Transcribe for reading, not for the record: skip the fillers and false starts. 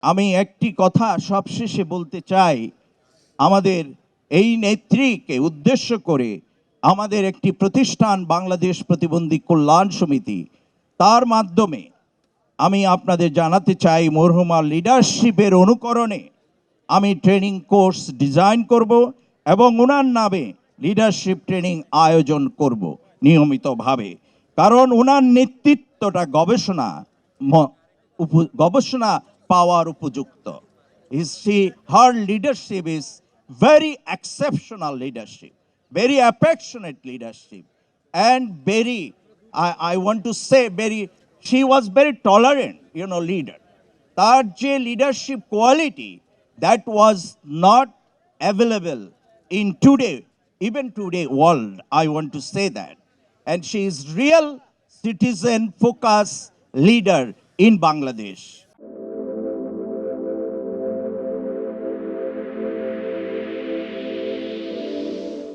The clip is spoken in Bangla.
আমি একটি কথা সবশেষে বলতে চাই, আমাদের এই নেত্রীকে উদ্দেশ্য করে আমাদের একটি প্রতিষ্ঠান বাংলাদেশ প্রতিবন্ধী কল্যাণ সমিতি, তার মাধ্যমে আমি আপনাদের জানাতে চাই মরহুমার লিডারশিপের অনুকরণে আমি ট্রেনিং কোর্স ডিজাইন করব এবং ওনার নামে লিডারশিপ ট্রেনিং আয়োজন করব নিয়মিতভাবে। কারণ ওনার নেতৃত্বটা গবেষণা পাওয়ার উপযুক্ত। Her leadership is very exceptional leadership, very affectionate leadership, and very, I want to say, she was very tolerant, leader. তার যে leadership quality that was not available in even today world, I want to say that. And she is real citizen focused leader in Bangladesh.